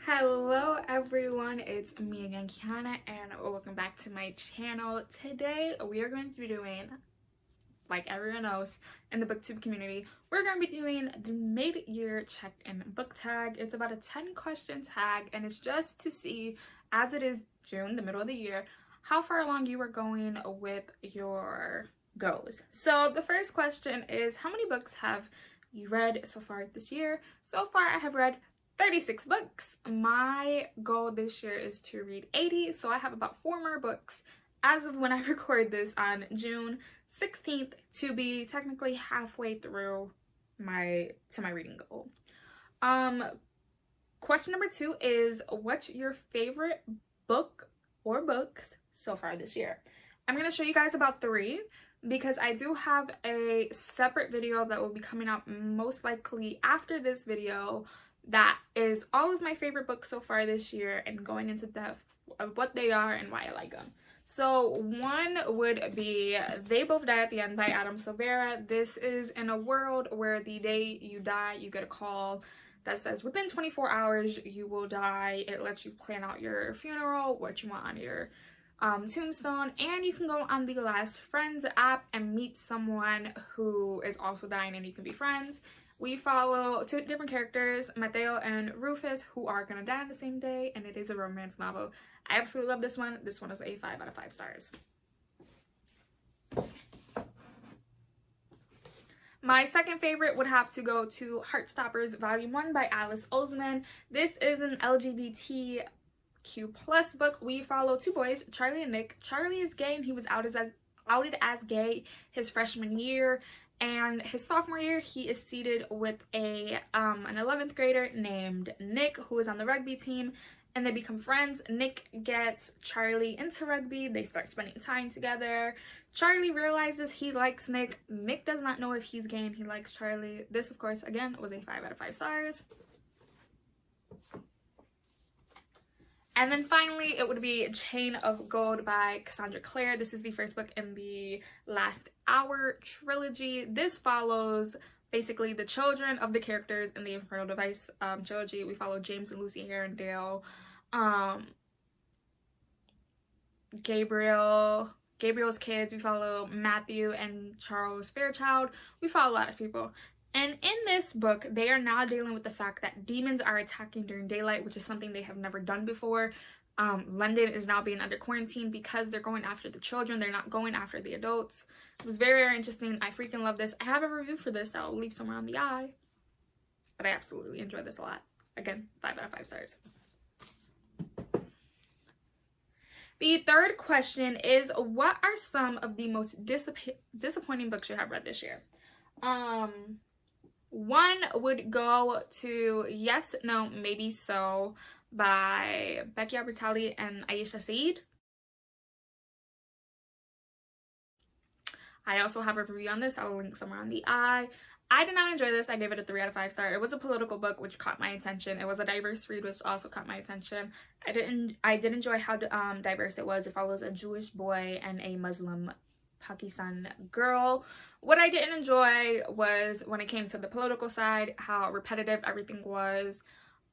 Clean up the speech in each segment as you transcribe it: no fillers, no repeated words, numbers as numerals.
Hello everyone, it's me again, Kiana, and welcome back to my channel. Today we are going to be doing, like everyone else in the booktube community, we're going to be doing the mid-year check-in book tag. It's about a 10-question tag, and it's just to see, as it is June, the middle of the year, how far along you are going with your goals. So the first question is, how many books have you read so far this year? So far I have read 36 books. My goal this year is to read 80, so I have about 4 more books as of when I record this on June 16th to be technically halfway through my reading goal. Question number 2 is, what's your favorite book or books so far this year? I'm going to show you guys about 3 because I do have a separate video that will be coming out most likely after this video that is all of my favorite books so far this year and going into depth of what they are and why I like them. So one would be They Both Die at the End by Adam Silvera. This is in a world where the day you die, you get a call that says within 24 hours you will die. It lets you plan out your funeral, what you want on your tombstone, and you can go on the Last Friends app and meet someone who is also dying and you can be friends. We follow 2 different characters, Mateo and Rufus, who are gonna die on the same day, and it is a romance novel. I absolutely love this one. This one is a 5 out of 5 stars. My second favorite would have to go to Heartstoppers Volume 1 by Alice Oseman. This is an LGBTQ plus book. We follow 2 boys, Charlie and Nick. Charlie is gay and he was outed as gay his freshman year. And his sophomore year, he is seated with an 11th grader named Nick, who is on the rugby team, and they become friends. Nick gets Charlie into rugby. They start spending time together. Charlie realizes he likes Nick. Nick does not know if he's gay and he likes Charlie. This, of course, again, was a 5 out of 5 stars. And then finally, it would be Chain of Gold by Cassandra Clare. This is the first book in the Last Hour trilogy. This follows basically the children of the characters in the Infernal Device trilogy. We follow James and Lucy Arendelle, Gabriel's kids. We follow Matthew and Charles Fairchild. We follow a lot of people. And in this book, they are now dealing with the fact that demons are attacking during daylight, which is something they have never done before. London is now being under quarantine because they're going after the children. They're not going after the adults. It was very, very interesting. I freaking love this. I have a review for this that I'll leave somewhere on the eye. But I absolutely enjoyed this a lot. Again, 5 out of 5 stars. The third question is, what are some of the most disappointing books you have read this year? One would go to Yes, No, Maybe So by Becky Albertalli and Aisha Saeed. I also have a review on this. I will link somewhere on the eye. I did not enjoy this. I gave it a 3 out of 5 stars. It was a political book, which caught my attention. It was a diverse read, which also caught my attention. I did enjoy how diverse it was. It follows a Jewish boy and a Muslim Pakistan girl. What I didn't enjoy was when it came to the political side, how repetitive everything was.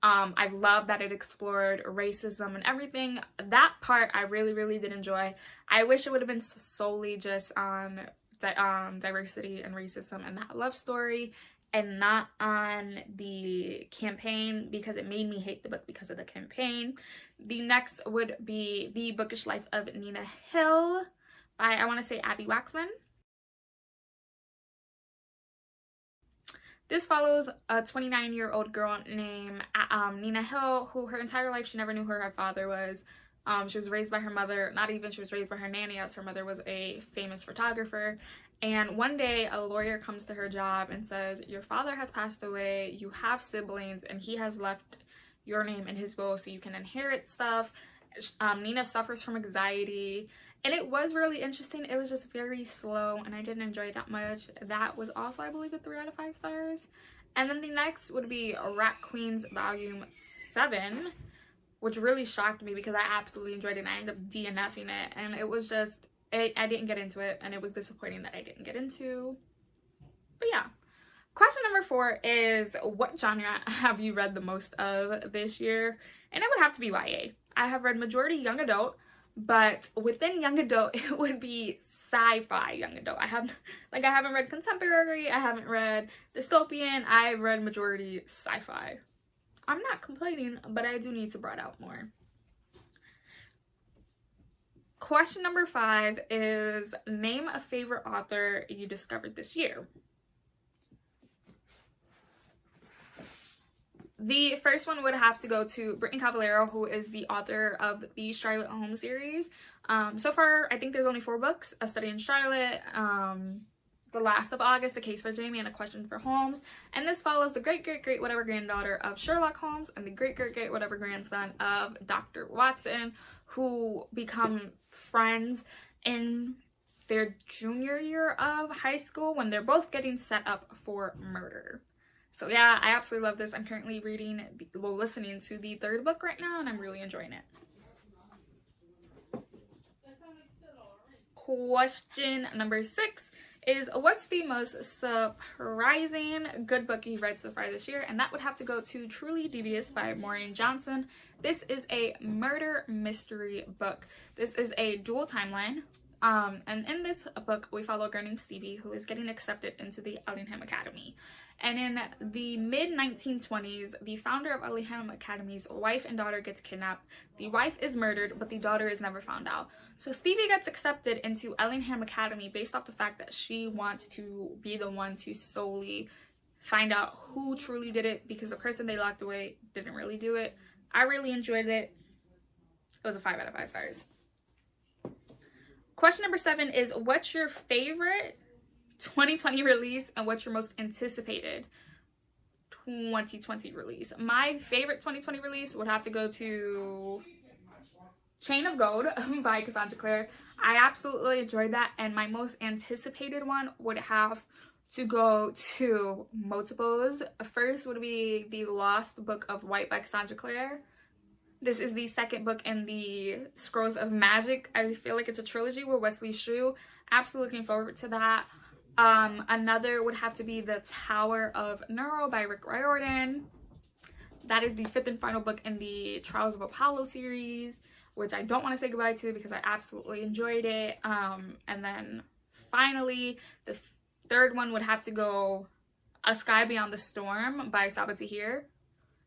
I love that it explored racism and everything. That part I really, really did enjoy. I wish it would have been solely just on diversity and racism and that love story, and not on the campaign, because it made me hate the book because of the campaign. The next would be The Bookish Life of Nina Hill by, I want to say, Abby Waxman. This follows a 29-year-old girl named Nina Hill, who her entire life she never knew who her father was. She was raised by her mother, she was raised by her nanny, as her mother was a famous photographer. And one day a lawyer comes to her job and says, your father has passed away, you have siblings, and he has left your name in his will so you can inherit stuff. Nina suffers from anxiety, and it was really interesting. It was just very slow and I didn't enjoy it that much. That was also, I believe, a 3 out of 5 stars. And then the next would be Rat Queens Volume 7, which really shocked me because I absolutely enjoyed it and I ended up DNFing it, and it was just, I didn't get into it, and it was disappointing that I didn't get into. But yeah, Question number 4 is, what genre have you read the most of this year? And it would have to be YA. I have read majority young adult, but within young adult, it would be sci-fi young adult. I haven't read contemporary, I haven't read dystopian, I've read majority sci-fi. I'm not complaining, but I do need to broaden out more. Question number 5 is, name a favorite author you discovered this year. The first one would have to go to Brittany Cavallaro, who is the author of the Charlotte Holmes series. So far, I think there's only 4 books: A Study in Charlotte, The Last of August, A Case for Jamie, and A Question for Holmes. And this follows the great whatever granddaughter of Sherlock Holmes and the great whatever grandson of Dr. Watson, who become friends in their junior year of high school when they're both getting set up for murder. So yeah, I absolutely love this. I'm currently listening to the 3rd book right now, and I'm really enjoying it. Question number 6 is, what's the most surprising good book you've read so far this year? And that would have to go to Truly Devious by Maureen Johnson. This is a murder mystery book. This is a dual timeline. And in this book, we follow a girl named Stevie who is getting accepted into the Ellingham Academy. And in the mid-1920s, the founder of Ellingham Academy's wife and daughter gets kidnapped. The wife is murdered, but the daughter is never found out. So Stevie gets accepted into Ellingham Academy based off the fact that she wants to be the one to solely find out who truly did it, because the person they locked away didn't really do it. I really enjoyed it. It was a 5 out of 5 stars. Question number 7 is, what's your favorite 2020 release and what's your most anticipated 2020 release? My favorite 2020 release would have to go to Chain of Gold by Cassandra Clare. I absolutely enjoyed that, and my most anticipated one would have to go to multiples. First would be The Lost Book of White by Cassandra Clare. This is the 2nd book in the Scrolls of Magic. I feel like it's a trilogy with Wesley Shue. Absolutely looking forward to that. Another would have to be The Tower of Nero by Rick Riordan. That is the 5th and final book in the Trials of Apollo series, which I don't want to say goodbye to because I absolutely enjoyed it. And then finally, the 3rd one would have to go A Sky Beyond the Storm by Sabaa Tahir.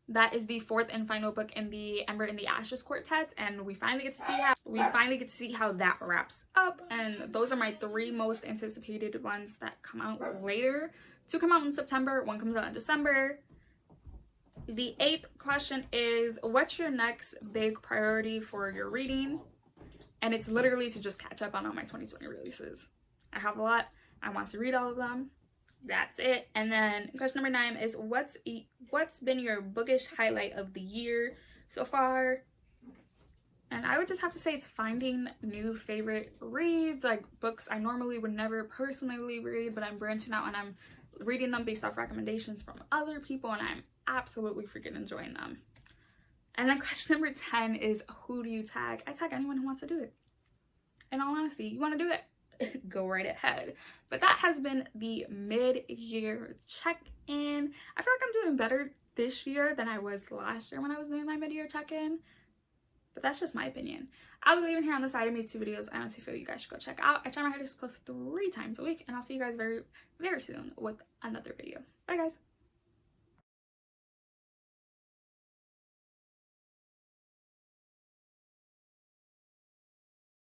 That is the 4th and final book in the Ember and the Ashes quartet, and we finally get to see how that wraps up. And those are my 3 most anticipated ones that come out later. 2 come out in September, 1 comes out in December. The 8th question is, what's your next big priority for your reading? And it's literally to just catch up on all my 2020 releases. I have a lot. I want to read all of them. That's it. And then question number 9 is, what's been your bookish highlight of the year so far? And I would just have to say it's finding new favorite reads, like books I normally would never personally read, but I'm branching out and I'm reading them based off recommendations from other people, and I'm absolutely freaking enjoying them. And then question number 10 is, who do you tag? I tag anyone who wants to do it. In all honesty, you want to do it? Go right ahead. But that has been the mid-year check-in. I feel like I'm doing better this year than I was last year when I was doing my mid-year check-in, but that's just my opinion. I'll be leaving here on the side. I made 2 videos I honestly feel you guys should go check out. I try my hardest to post 3 times a week, and I'll see you guys very soon with another video. Bye guys.